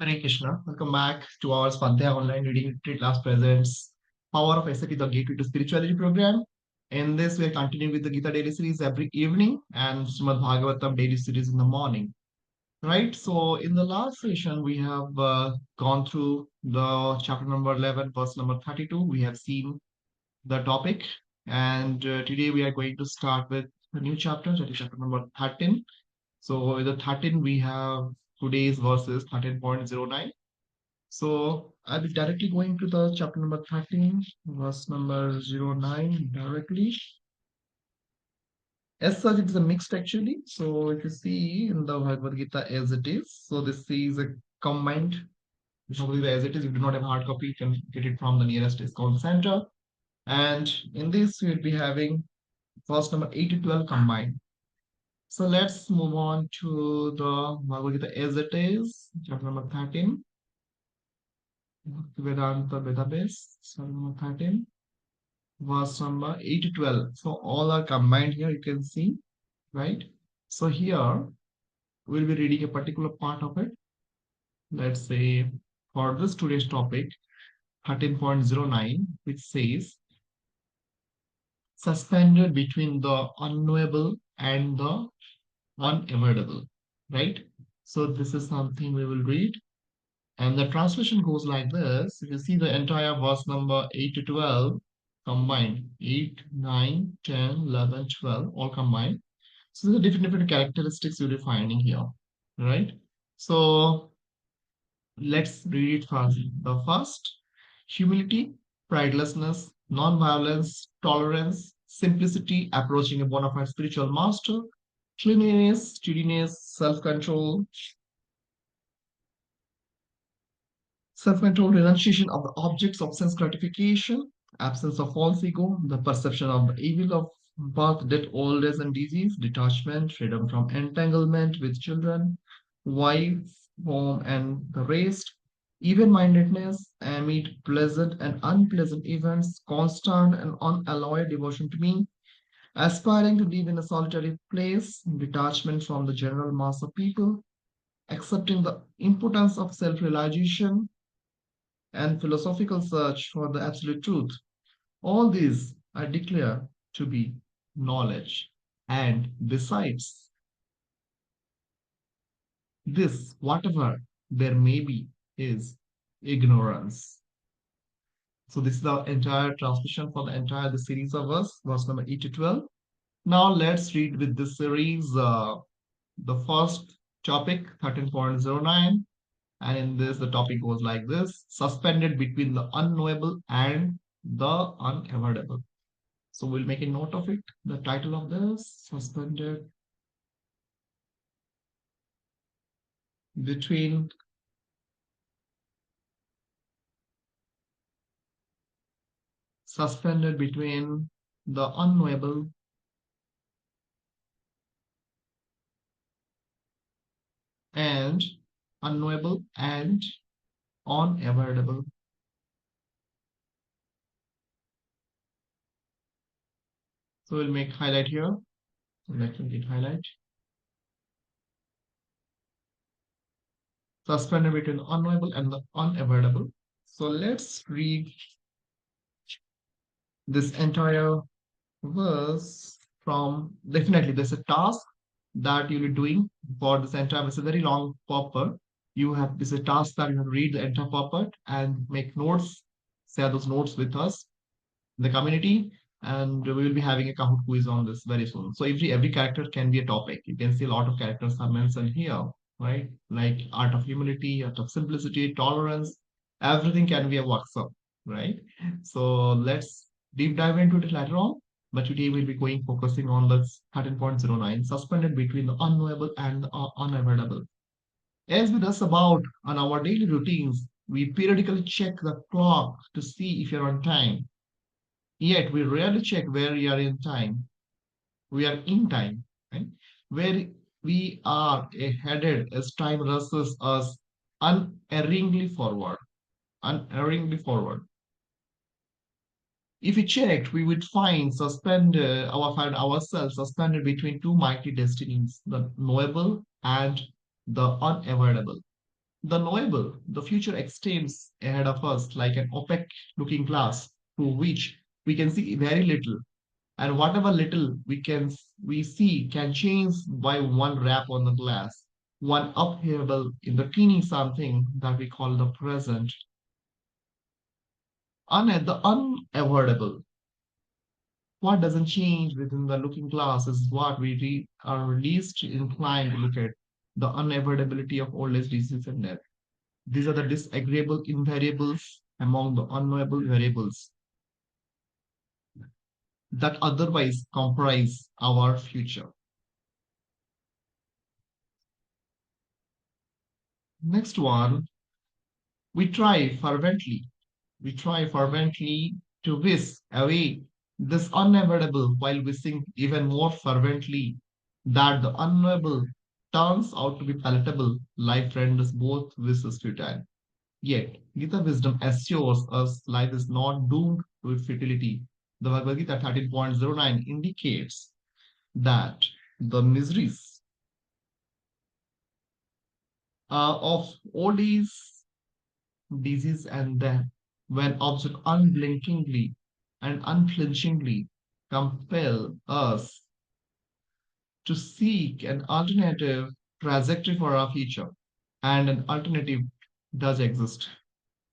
Hare Krishna. Welcome back to our Swadhyaya Online Reading Retreat Class Presents Power of SAP, the Gateway to Spirituality program. In this, we are continuing with the Gita Daily series every evening and Srimad Bhagavatam Daily series in the morning. Right? So, in the last session, we have gone through the chapter number 11, verse number 32. We have seen the topic, and today we are going to start with a new chapter, that is chapter number 13. So, in the 13, we have today's verses 13.09. So I'll be directly going to the chapter number 13, verse number 09 directly. As such, it's a mixed actually. So if you see in the Bhagavad Gita as it is, so this is a combined Bhagavad Gita as it is. If you do not have hard copy, you can get it from the nearest ISKCON center. And in this, we'll be having verse number 8 to 12 combined. So let's move on to the Bhagavad Gita as it is, chapter number 13. Vedanta database, chapter number 13. Verse number 8 to 12. So all are combined here, you can see, right? So here we'll be reading a particular part of it. Let's say for this today's topic, 13.09, which says suspended between the unknowable and the unavoidable, right? So this is something we will read. And the translation goes like this. If you see the entire verse number 8 to 12 combined, 8, 9, 10, 11, 12, all combined. So there are different characteristics you'll be finding here, right? So let's read it first. The first, humility, pridelessness, non-violence, tolerance, simplicity, approaching a bona fide spiritual master, cleanliness, steadiness, self-control, renunciation of the objects of sense gratification, absence of false ego, the perception of the evil of birth, death, old age, and disease, detachment, freedom from entanglement with children, wife, home, and the rest, even-mindedness amid pleasant and unpleasant events, constant and unalloyed devotion to me, aspiring to live in a solitary place, detachment from the general mass of people, accepting the impotence of self-realization, and philosophical search for the absolute truth. All these I declare to be knowledge. And besides this, whatever there may be is ignorance. So this is the entire transmission for the entire the series of verse number 8 to 12. Now let's read with this series the first topic 13.09. And in this, the topic goes like this: suspended between the unknowable and the unavoidable. So we'll make a note of it. The title of this, between suspended between the unknowable and unknowable and unavoidable. So we'll make highlight here. So let me get highlight. Suspended between the unknowable and the unavoidable. So let's read this entire verse from, definitely there's a task that you'll be doing for this entire. It's a very long purport. You have this is a task that you have to read the entire purport and make notes, share those notes with us, the community, and we will be having a Kahoot quiz on this very soon. So every character can be a topic. You can see a lot of characters are mentioned here, right? Like art of humility, art of simplicity, tolerance, everything can be a workshop, right? So let's deep dive into it later on. But today we'll be going focusing on the 13.09, suspended between the unknowable and the unavoidable. As we discuss about on our daily routines, we periodically check the clock to see if you're on time. Yet we rarely check where we are in time. We are in time, right? Where we are headed as time rushes us unerringly forward. Unerringly forward. If we checked, we would find find ourselves suspended between two mighty destinies, the knowable and the unavoidable. The knowable, the future extends ahead of us like an opaque looking glass through which we can see very little. And whatever little we see can change by one rap on the glass, one upheaval in the teeny something that we call the present. The unavoidable. What doesn't change within the looking glass is what are least inclined to look at, the unavoidability of old age, disease, and death. These are the disagreeable invariables among the unknowable variables that otherwise comprise our future. Next one, we try fervently. We try fervently to whisk away this unavoidable while wishing even more fervently that the unknowable turns out to be palatable. Life renders both wishes futile. Yet, Gita wisdom assures us life is not doomed to futility. The Bhagavad Gita 13.09 indicates that the miseries of old age, disease, and death, when observed unblinkingly and unflinchingly, compel us to seek an alternative trajectory for our future. And an alternative does exist.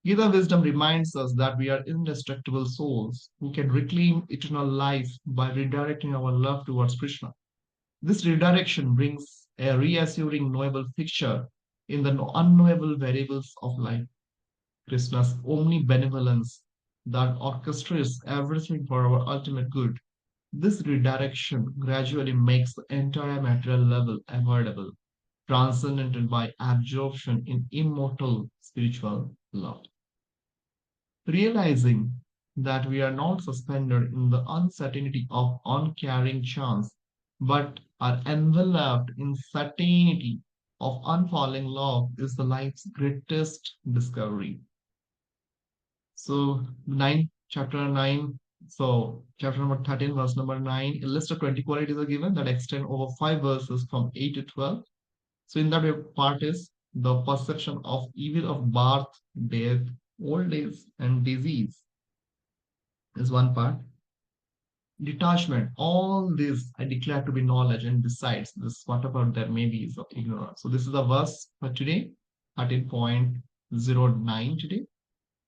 Gita wisdom reminds us that we are indestructible souls who can reclaim eternal life by redirecting our love towards Krishna. This redirection brings a reassuring knowable picture in the unknowable variables of life. Krishna's omnibenevolence that orchestrates everything for our ultimate good. This redirection gradually makes the entire material level avoidable, transcended by absorption in immortal spiritual love. Realizing that we are not suspended in the uncertainty of uncaring chance, but are enveloped in certainty of unfalling love is the life's greatest discovery. So, chapter 9, so chapter number 13, verse number 9, a list of 20 qualities are given that extend over 5 verses from 8 to 12. So, in that way, part is the perception of evil of birth, death, old age, and disease is one part. Detachment, all this I declare to be knowledge, and besides this, whatever there may be is of ignorance. So, this is the verse for today, 13.09 today.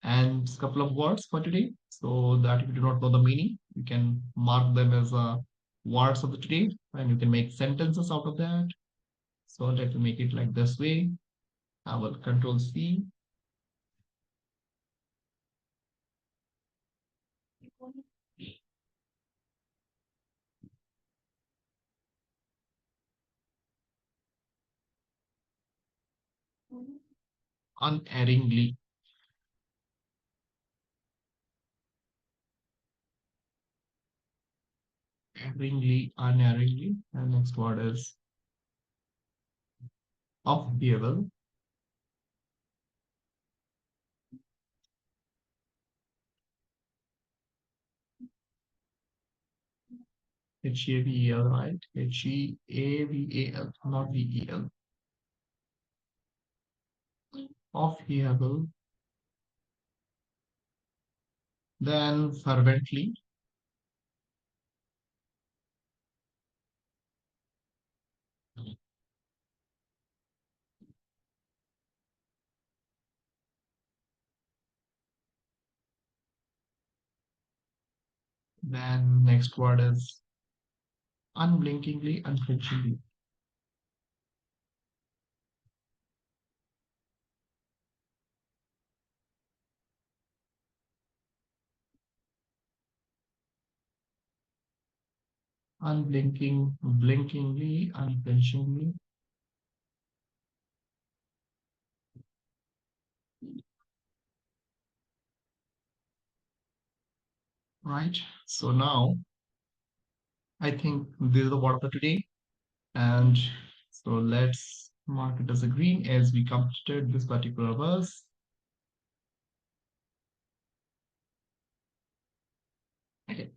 And a couple of words for today, so that if you do not know the meaning, you can mark them as words of the today, and you can make sentences out of that. So let me make it like this way. I will control C. Unerringly. Erringly, unerringly. And next word is avyabhicāriṇī. H-A-V-E-L, right? H-E-A-V-A-L, not V-E-L. Avyabhicāriṇī. Then fervently. Then next word is unblinkingly, unflinchingly. Unblinking, blinkingly, unflinchingly. Right. So now I think this is the word for today. And so let's mark it as a green as we completed this particular verse. Okay.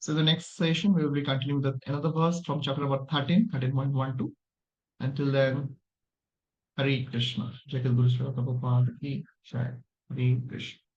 So the next session we will be continuing with another verse from chapter number 13, 13.12. Until then, Hare Krishna. Jagat Guru Srila Prabhupada ki Jai. Hare Krishna.